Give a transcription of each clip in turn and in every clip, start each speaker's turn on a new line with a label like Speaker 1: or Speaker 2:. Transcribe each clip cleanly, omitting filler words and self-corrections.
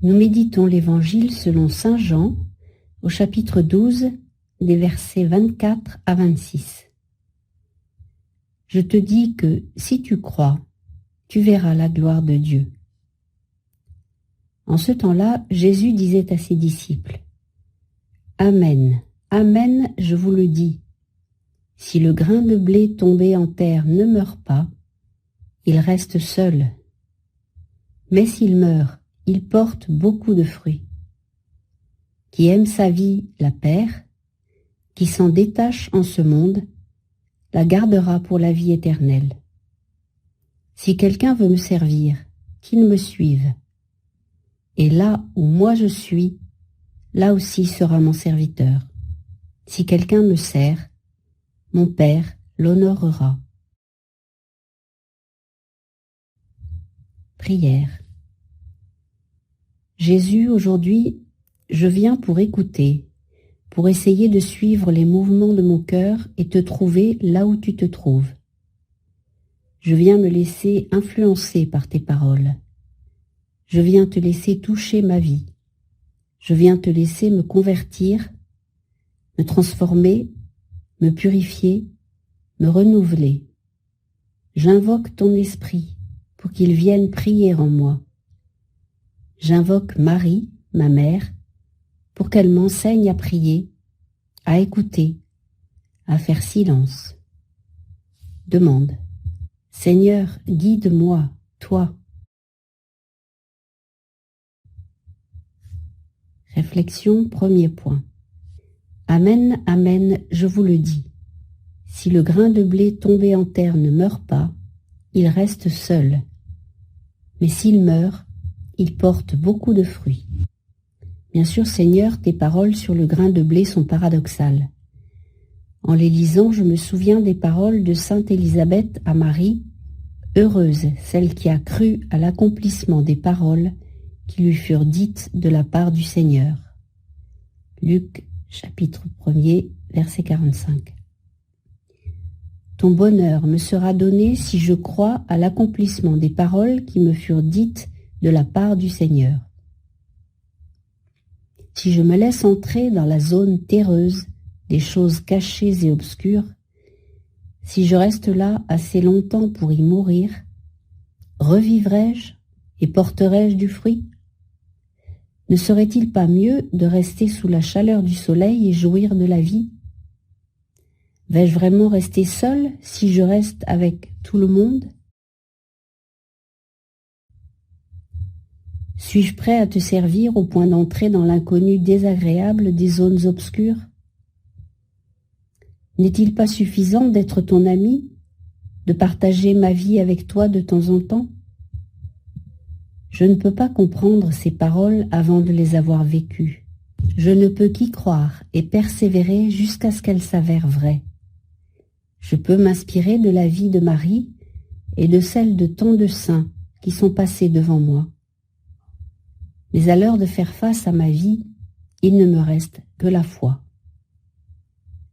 Speaker 1: Nous méditons l'Évangile selon saint Jean, au chapitre 12, des versets 24 à 26. Je te dis que, si tu crois, tu verras la gloire de Dieu. En ce temps-là, Jésus disait à ses disciples, « Amen, Amen, je vous le dis, si le grain de blé tombé en terre ne meurt pas, il reste seul. Mais s'il meurt, il porte beaucoup de fruits. Qui aime sa vie la perd, qui s'en détache en ce monde, la gardera pour la vie éternelle. Si quelqu'un veut me servir, qu'il me suive. Et là où moi je suis, là aussi sera mon serviteur. Si quelqu'un me sert, mon Père l'honorera. » Prière. Jésus, aujourd'hui, je viens pour écouter, pour essayer de suivre les mouvements de mon cœur et te trouver là où tu te trouves. Je viens me laisser influencer par tes paroles. Je viens te laisser toucher ma vie. Je viens te laisser me convertir, me transformer, me purifier, me renouveler. J'invoque ton esprit pour qu'il vienne prier en moi. J'invoque Marie, ma mère, pour qu'elle m'enseigne à prier, à écouter, à faire silence. Demande. Seigneur, guide-moi, toi. Réflexion, premier point. Amen, amen, je vous le dis. Si le grain de blé tombé en terre ne meurt pas, il reste seul. Mais s'il meurt, il porte beaucoup de fruits. Bien sûr, Seigneur, tes paroles sur le grain de blé sont paradoxales. En les lisant, je me souviens des paroles de sainte Élisabeth à Marie, « Heureuse celle qui a cru à l'accomplissement des paroles qui lui furent dites de la part du Seigneur. » Luc, chapitre 1er, verset 45. Ton bonheur me sera donné si je crois à l'accomplissement des paroles qui me furent dites de la part du Seigneur. Si je me laisse entrer dans la zone terreuse des choses cachées et obscures, si je reste là assez longtemps pour y mourir, revivrai-je et porterai-je du fruit? Ne serait-il pas mieux de rester sous la chaleur du soleil et jouir de la vie? Vais-je vraiment rester seul si je reste avec tout le monde? Suis-je prêt à te servir au point d'entrer dans l'inconnu désagréable des zones obscures? N'est-il pas suffisant d'être ton ami, de partager ma vie avec toi de temps en temps? Je ne peux pas comprendre ces paroles avant de les avoir vécues. Je ne peux qu'y croire et persévérer jusqu'à ce qu'elles s'avèrent vraies. Je peux m'inspirer de la vie de Marie et de celle de tant de saints qui sont passés devant moi. Mais à l'heure de faire face à ma vie, il ne me reste que la foi.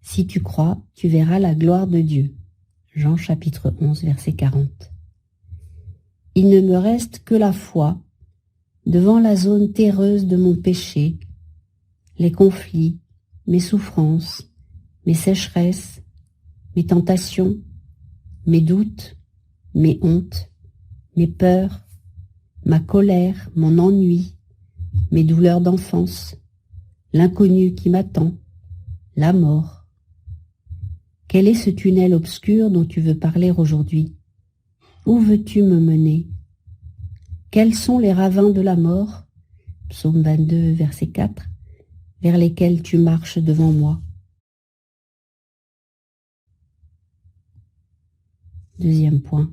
Speaker 1: Si tu crois, tu verras la gloire de Dieu. Jean chapitre 11, verset 40. Il ne me reste que la foi devant la zone terreuse de mon péché, les conflits, mes souffrances, mes sécheresses, mes tentations, mes doutes, mes hontes, mes peurs, ma colère, mon ennui, mes douleurs d'enfance, l'inconnu qui m'attend, la mort. Quel est ce tunnel obscur dont tu veux parler aujourd'hui? Où veux-tu me mener? Quels sont les ravins de la mort, psaume 22, verset 4, vers lesquels tu marches devant moi? Deuxième point.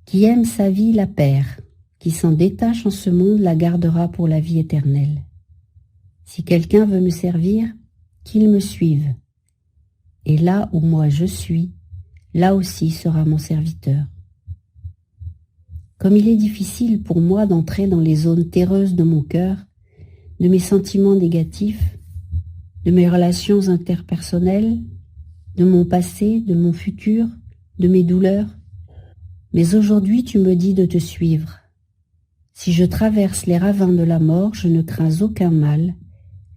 Speaker 1: Qui aime sa vie la perd, qui s'en détache en ce monde la gardera pour la vie éternelle. Si quelqu'un veut me servir, qu'il me suive. Et là où moi je suis, là aussi sera mon serviteur. Comme il est difficile pour moi d'entrer dans les zones terreuses de mon cœur, de mes sentiments négatifs, de mes relations interpersonnelles, de mon passé, de mon futur, de mes douleurs, mais aujourd'hui tu me dis de te suivre. Si je traverse les ravins de la mort, je ne crains aucun mal,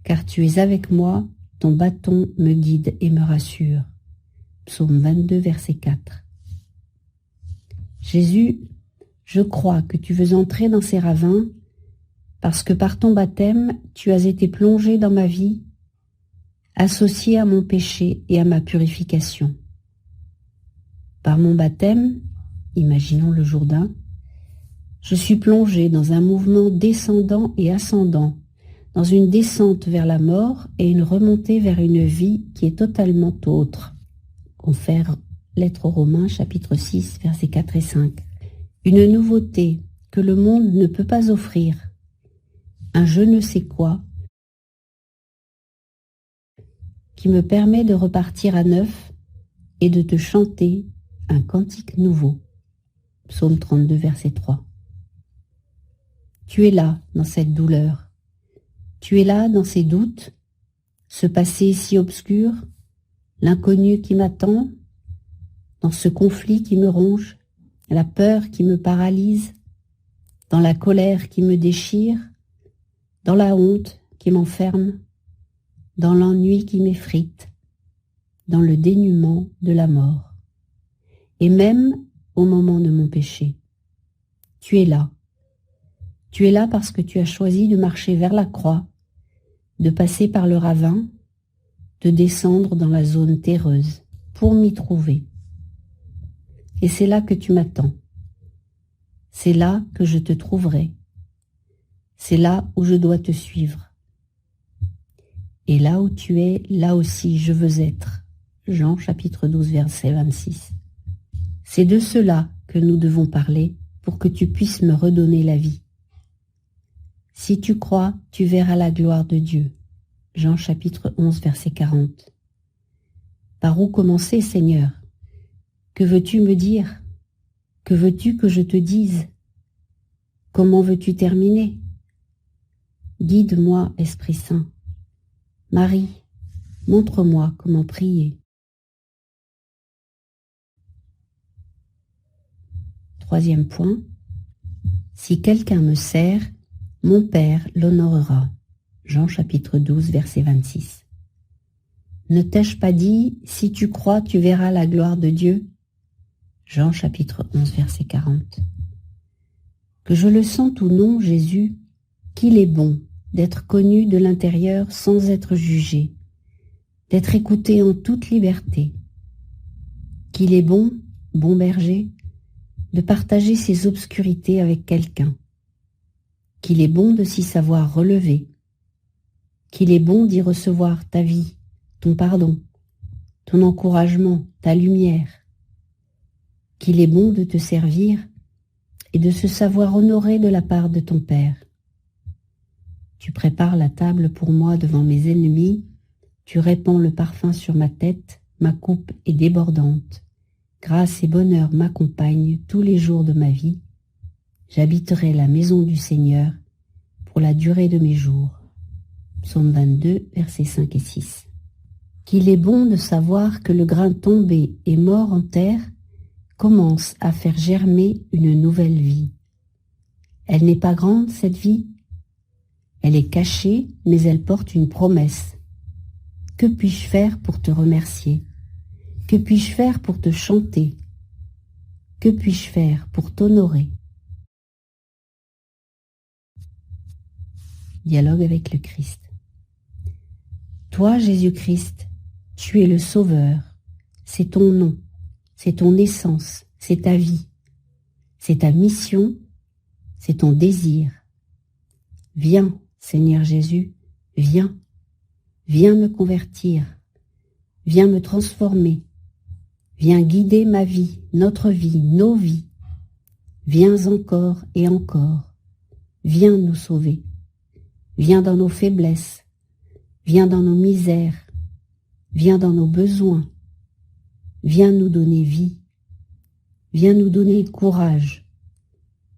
Speaker 1: car tu es avec moi, ton bâton me guide et me rassure. Psaume 22, verset 4. Jésus, je crois que tu veux entrer dans ces ravins parce que par ton baptême, tu as été plongé dans ma vie, associé à mon péché et à ma purification. Par mon baptême, imaginons le Jourdain, je suis plongé dans un mouvement descendant et ascendant, dans une descente vers la mort et une remontée vers une vie qui est totalement autre. Confère Lettre aux Romains, chapitre 6, versets 4 et 5. Une nouveauté que le monde ne peut pas offrir. Un je ne sais quoi qui me permet de repartir à neuf et de te chanter un cantique nouveau. Psaume 32, verset 3. Tu es là dans cette douleur. Tu es là dans ces doutes, ce passé si obscur, l'inconnu qui m'attend, dans ce conflit qui me ronge, la peur qui me paralyse, dans la colère qui me déchire, dans la honte qui m'enferme, dans l'ennui qui m'effrite, dans le dénuement de la mort, et même au moment de mon péché. Tu es là. Tu es là parce que tu as choisi de marcher vers la croix, de passer par le ravin, de descendre dans la zone terreuse pour m'y trouver. Et c'est là que tu m'attends. C'est là que je te trouverai. C'est là où je dois te suivre. Et là où tu es, là aussi je veux être. Jean chapitre 12, verset 26. C'est de cela que nous devons parler pour que tu puisses me redonner la vie. Si tu crois, tu verras la gloire de Dieu. Jean chapitre 11, verset 40. Par où commencer, Seigneur? Que veux-tu me dire? Que veux-tu que je te dise? Comment veux-tu terminer? Guide-moi, Esprit Saint. Marie, montre-moi comment prier. Troisième point. Si quelqu'un me sert, mon Père l'honorera. Jean chapitre 12, verset 26. Ne t'ai-je pas dit, si tu crois, tu verras la gloire de Dieu? Jean chapitre 11, verset 40. Que je le sente ou non, Jésus, qu'il est bon d'être connu de l'intérieur sans être jugé, d'être écouté en toute liberté. Qu'il est bon, bon berger, de partager ses obscurités avec quelqu'un. Qu'il est bon de s'y savoir relever. Qu'il est bon d'y recevoir ta vie, ton pardon, ton encouragement, ta lumière. Qu'il est bon de te servir et de se savoir honoré de la part de ton Père. Tu prépares la table pour moi devant mes ennemis, tu répands le parfum sur ma tête, ma coupe est débordante. Grâce et bonheur m'accompagnent tous les jours de ma vie. J'habiterai la maison du Seigneur pour la durée de mes jours. Psaume 22, versets 5 et 6. Qu'il est bon de savoir que le grain tombé et mort en terre commence à faire germer une nouvelle vie. Elle n'est pas grande, cette vie. Elle est cachée, mais elle porte une promesse. Que puis-je faire pour te remercier? Que puis-je faire pour te chanter? Que puis-je faire pour t'honorer? Dialogue avec le Christ. Toi, Jésus-Christ, tu es le Sauveur. C'est ton nom, c'est ton essence, c'est ta vie, c'est ta mission, c'est ton désir. Viens, Seigneur Jésus, viens. Viens me convertir. Viens me transformer. Viens guider ma vie, notre vie, nos vies. Viens encore et encore. Viens nous sauver. Viens dans nos faiblesses. Viens dans nos misères. Viens dans nos besoins. Viens nous donner vie. Viens nous donner courage.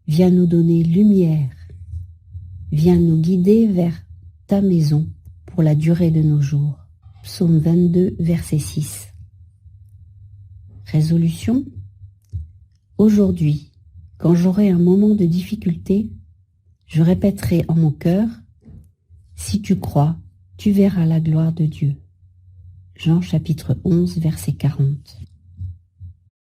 Speaker 1: Viens nous donner lumière. Viens nous guider vers ta maison pour la durée de nos jours. Psaume 22, verset 6. Résolution. Aujourd'hui, quand j'aurai un moment de difficulté, Je répéterai en mon cœur, si tu crois, tu verras la gloire de Dieu. Jean chapitre 11, verset 40.